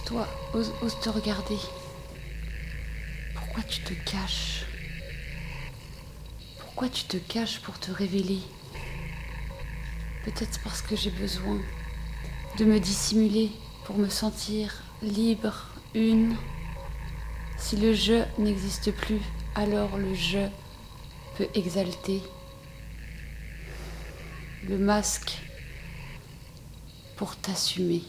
Ose-toi, ose te regarder. Pourquoi tu te caches? Pourquoi tu te caches pour te révéler? Peut-être parce que j'ai besoin de me dissimuler pour me sentir libre, une. Si le je n'existe plus, alors le je peut exalter. Le masque pour t'assumer.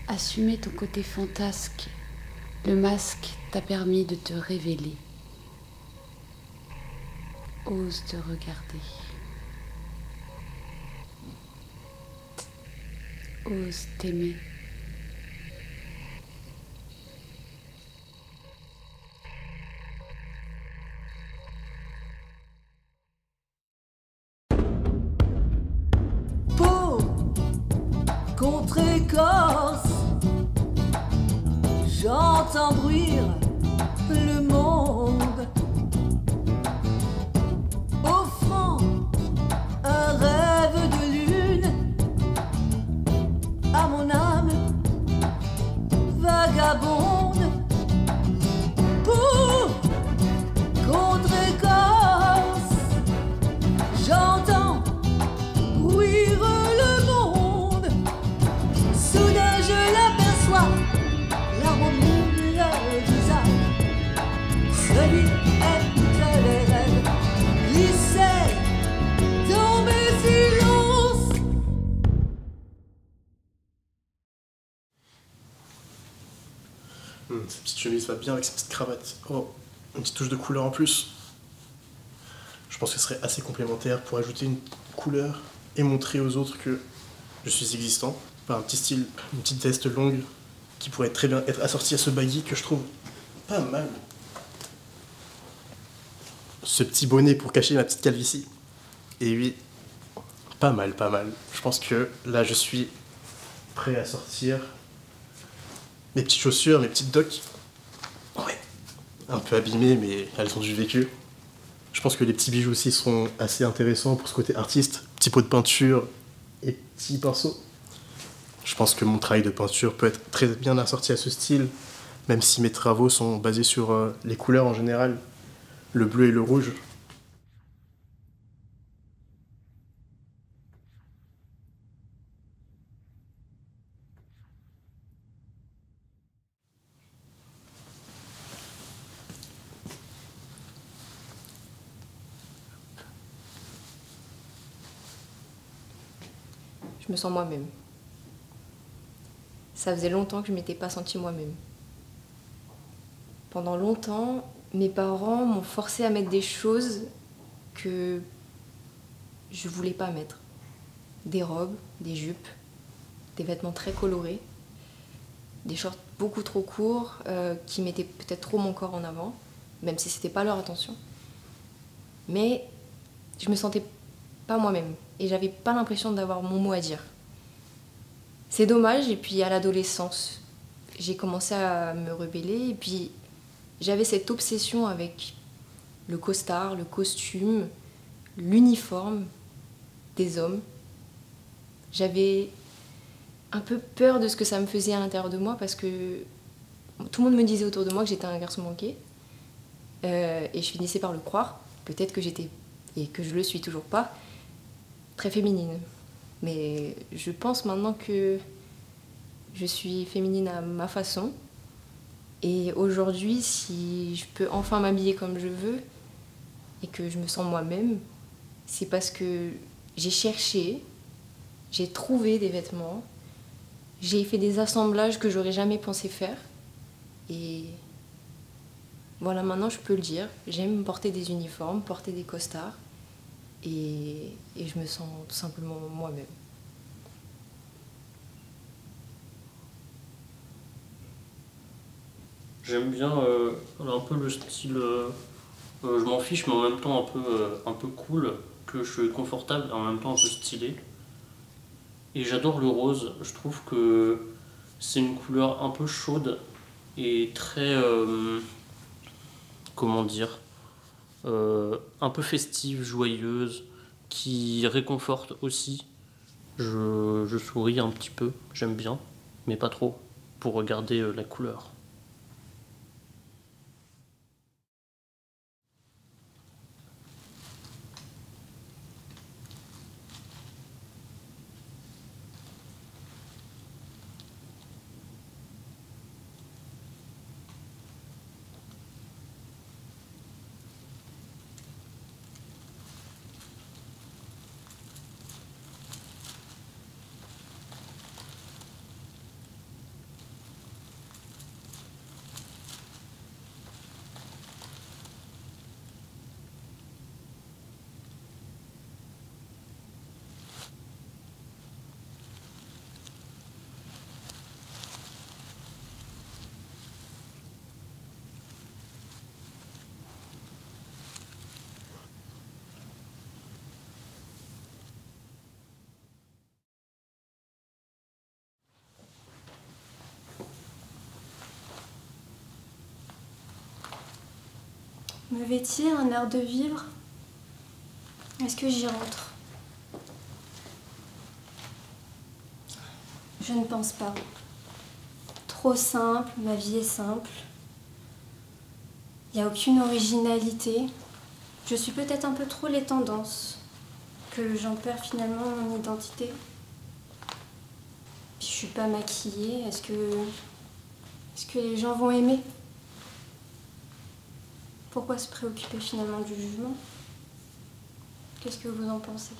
Assumer ton côté fantasque. Le masque t'a permis de te révéler. Ose te regarder. Ose t'aimer. Peau contre écorce, j'entends bruire le monde, offrant un rêve de lune à mon âme vagabonde. Peau contre écorce, j'entends bruire le monde. Soudain je l'aperçois, l'armure de leur visage. Celui est les rêves glissaient dans mes silences. Cette petite chemise va bien avec cette petite cravate. Oh, une petite touche de couleur en plus. Je pense que ce serait assez complémentaire pour ajouter une couleur et montrer aux autres que je suis existant. Enfin, un petit style, une petite veste longue qui pourrait très bien être assortie à ce baggy que je trouve pas mal. Ce petit bonnet pour cacher ma petite calvitie. Et oui, pas mal, pas mal. Je pense que là, je suis prêt à sortir mes petites chaussures, mes petites docks. Ouais, un peu abîmées, mais elles ont du vécu. Je pense que les petits bijoux aussi seront assez intéressants pour ce côté artiste. Petit pot de peinture et petits pinceaux. Je pense que mon travail de peinture peut être très bien assorti à ce style, même si mes travaux sont basés sur les couleurs en général, le bleu et le rouge. Je me sens moi-même. Ça faisait longtemps que je ne m'étais pas sentie moi-même. Pendant longtemps, mes parents m'ont forcé à mettre des choses que je ne voulais pas mettre. Des robes, des jupes, des vêtements très colorés, des shorts beaucoup trop courts qui mettaient peut-être trop mon corps en avant, même si c'était pas leur intention. Mais je me sentais pas moi-même et j'avais pas l'impression d'avoir mon mot à dire. C'est dommage, et puis à l'adolescence, j'ai commencé à me rebeller et puis j'avais cette obsession avec le costard, le costume, l'uniforme des hommes. J'avais un peu peur de ce que ça me faisait à l'intérieur de moi parce que tout le monde me disait autour de moi que j'étais un garçon manqué et je finissais par le croire. Peut-être que j'étais, et que je le suis toujours pas, très féminine. Mais je pense maintenant que je suis féminine à ma façon. Et aujourd'hui, si je peux enfin m'habiller comme je veux et que je me sens moi-même, c'est parce que j'ai cherché, j'ai trouvé des vêtements, j'ai fait des assemblages que j'aurais jamais pensé faire. Et voilà, maintenant je peux le dire, j'aime porter des uniformes, porter des costards. Et je me sens tout simplement moi-même. J'aime bien un peu le style, je m'en fiche, mais en même temps un peu cool, que je suis confortable et en même temps un peu stylé. Et j'adore le rose, je trouve que c'est une couleur un peu chaude et très, comment dire, un peu festive, joyeuse, qui réconforte aussi. Je souris un petit peu, j'aime bien. mais pas trop, pour regarder la couleur. Me vêtir, un air de vivre. Est-ce que j'y rentre? Je ne pense pas. Trop simple, ma vie est simple. Il n'y a aucune originalité. Je suis peut-être un peu trop les tendances, que j'en perds finalement mon identité. Puis je suis pas maquillée, est-ce que les gens vont aimer? Pourquoi se préoccuper finalement du jugement? Qu'est-ce que vous en pensez?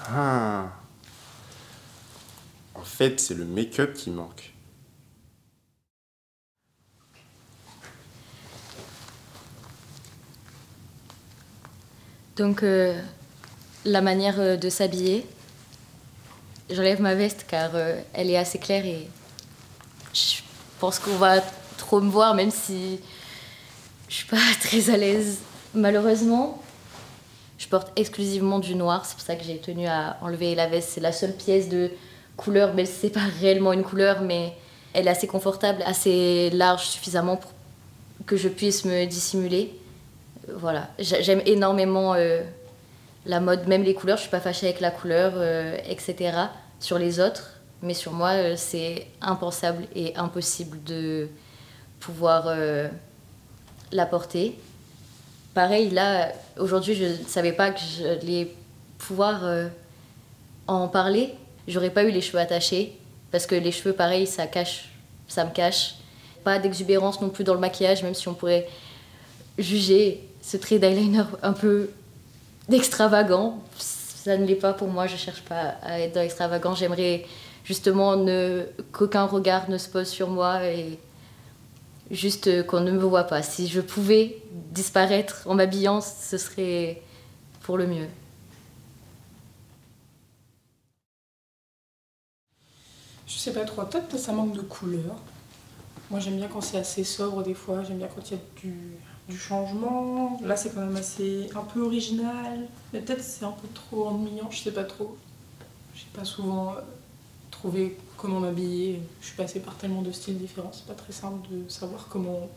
Ah. En fait, c'est le make-up qui manque. Donc, la manière de s'habiller, j'enlève ma veste car elle est assez claire et je pense qu'on va trop me voir, même si je suis pas très à l'aise. Malheureusement, je porte exclusivement du noir, c'est pour ça que j'ai tenu à enlever la veste. C'est la seule pièce de couleur, mais c'est pas réellement une couleur, mais elle est assez confortable, assez large suffisamment pour que je puisse me dissimuler. Voilà, j'aime énormément la mode, même les couleurs, je suis pas fâchée avec la couleur, etc. sur les autres, mais sur moi, c'est impensable et impossible de pouvoir la porter. Pareil, là, aujourd'hui, je ne savais pas que j'allais pouvoir en parler. J'aurais pas eu les cheveux attachés, parce que les cheveux, pareil, ça me cache. Pas d'exubérance non plus dans le maquillage, même si on pourrait juger ce trait d'eyeliner un peu d'extravagant. Ça ne l'est pas pour moi, je cherche pas à être dans l'extravagant. J'aimerais justement qu'aucun regard ne se pose sur moi et juste qu'on ne me voit pas. Si je pouvais disparaître en m'habillant, ce serait pour le mieux. Je sais pas trop, peut-être ça manque de couleur. Moi j'aime bien quand c'est assez sobre des fois, j'aime bien quand il y a du changement. Là c'est quand même assez un peu original, mais peut-être c'est un peu trop ennuyant, je sais pas trop. J'ai pas souvent trouvé comment m'habiller, je suis passée par tellement de styles différents, c'est pas très simple de savoir comment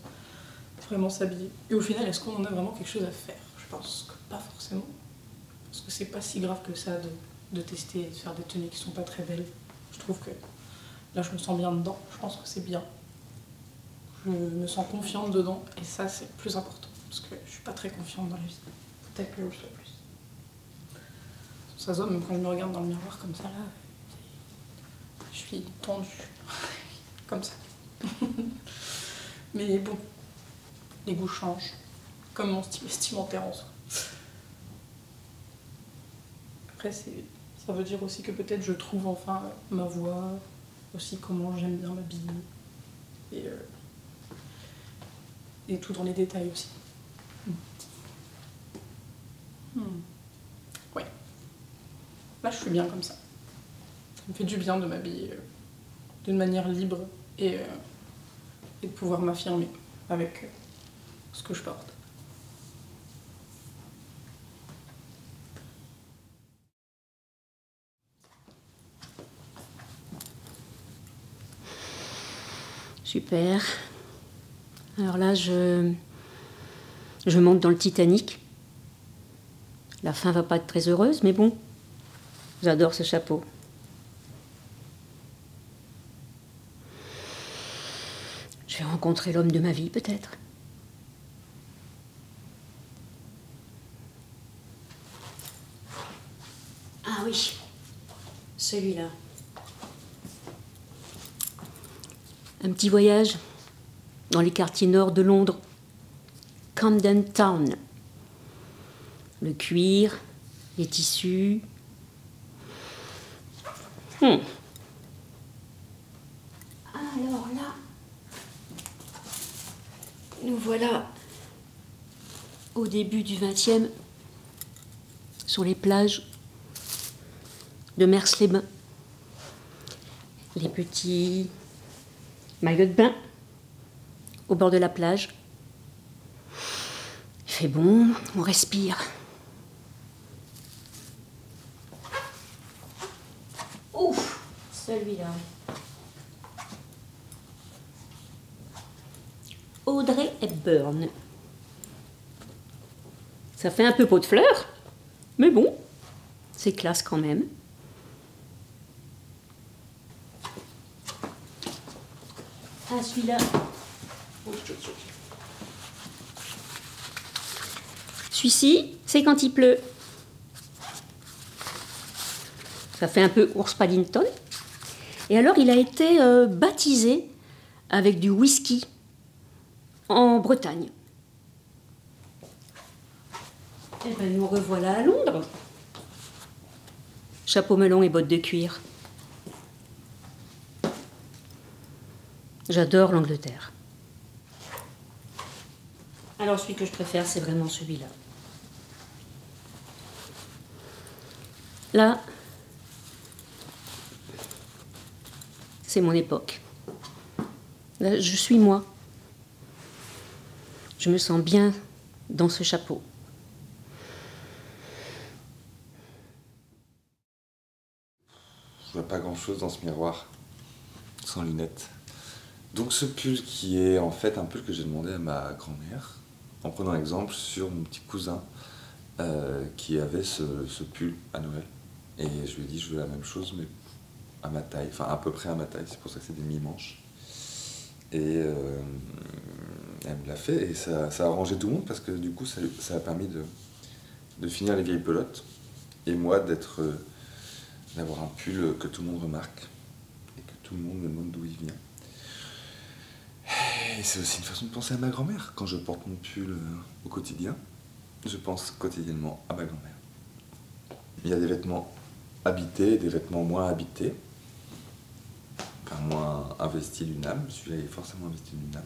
vraiment s'habiller. Et au final, est-ce qu'on en a vraiment quelque chose à faire? Je pense que pas forcément. Parce que c'est pas si grave que ça de tester et de faire des tenues qui sont pas très belles. Je trouve que là je me sens bien dedans, je pense que c'est bien. Je me sens confiante dedans et ça c'est le plus important. Parce que je suis pas très confiante dans la vie. Peut-être que je le sois plus. Ça se voit même quand je me regarde dans le miroir comme ça là. Je suis tendue. Comme ça. Mais bon, les goûts changent. Comme mon style vestimentaire en soi. Après ça veut dire aussi que peut-être je trouve enfin ma voix, aussi comment j'aime bien m'habiller. Et tout dans les détails aussi. Ouais. Là, je suis bien comme ça. Ça me fait du bien de m'habiller d'une manière libre et de pouvoir m'affirmer avec ce que je porte. Super. Alors là, je monte dans le Titanic. La fin va pas être très heureuse, mais bon, j'adore ce chapeau. Je vais rencontrer l'homme de ma vie, peut-être. Ah oui, celui-là. Un petit voyage dans les quartiers nord de Londres. Camden Town. Le cuir, les tissus. Alors là, nous voilà au début du XXe, sur les plages de Mers-les-Bains. Les petits maillots de bain au bord de la plage. Il fait bon, on respire. Ouf, celui-là. Audrey Hepburn. Ça fait un peu pot de fleurs, mais bon, c'est classe quand même. Ah, celui-là. Celui-ci, c'est quand il pleut. Ça fait un peu ours Paddington. Et alors, il a été baptisé avec du whisky en Bretagne. Eh bien, nous revoilà à Londres. Chapeau melon et bottes de cuir. J'adore l'Angleterre. Alors, celui que je préfère, c'est vraiment celui-là. Là, c'est mon époque. Là, je suis moi. Je me sens bien dans ce chapeau. Je vois pas grand-chose dans ce miroir, sans lunettes. Donc ce pull qui est en fait un pull que j'ai demandé à ma grand-mère, en prenant exemple sur mon petit cousin qui avait ce pull à Noël. Et je lui ai dit je veux la même chose mais à ma taille, enfin à peu près à ma taille, c'est pour ça que c'est des mi-manches. Et elle me l'a fait et ça a arrangé tout le monde parce que du coup ça a permis de finir les vieilles pelotes et moi d'avoir un pull que tout le monde remarque et que tout le monde me demande d'où il vient. Et c'est aussi une façon de penser à ma grand-mère. Quand je porte mon pull au quotidien, je pense quotidiennement à ma grand-mère. Il y a des vêtements habités, des vêtements moins habités, enfin moins investis d'une âme. Celui-là est forcément investi d'une âme.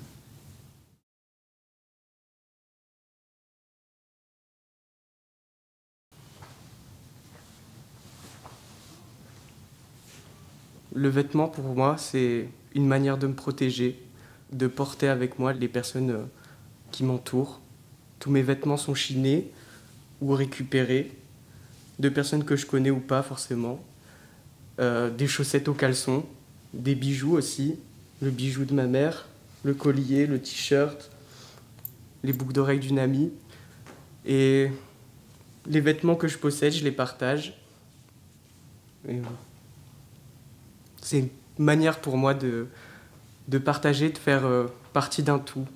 Le vêtement, pour moi, c'est une manière de me protéger, de porter avec moi les personnes qui m'entourent. Tous mes vêtements sont chinés ou récupérés de personnes que je connais ou pas forcément. Des chaussettes au caleçon, des bijoux aussi, le bijou de ma mère, le collier, le t-shirt, les boucles d'oreilles d'une amie. Et les vêtements que je possède, je les partage. Et c'est une manière pour moi de partager, de faire partie d'un tout.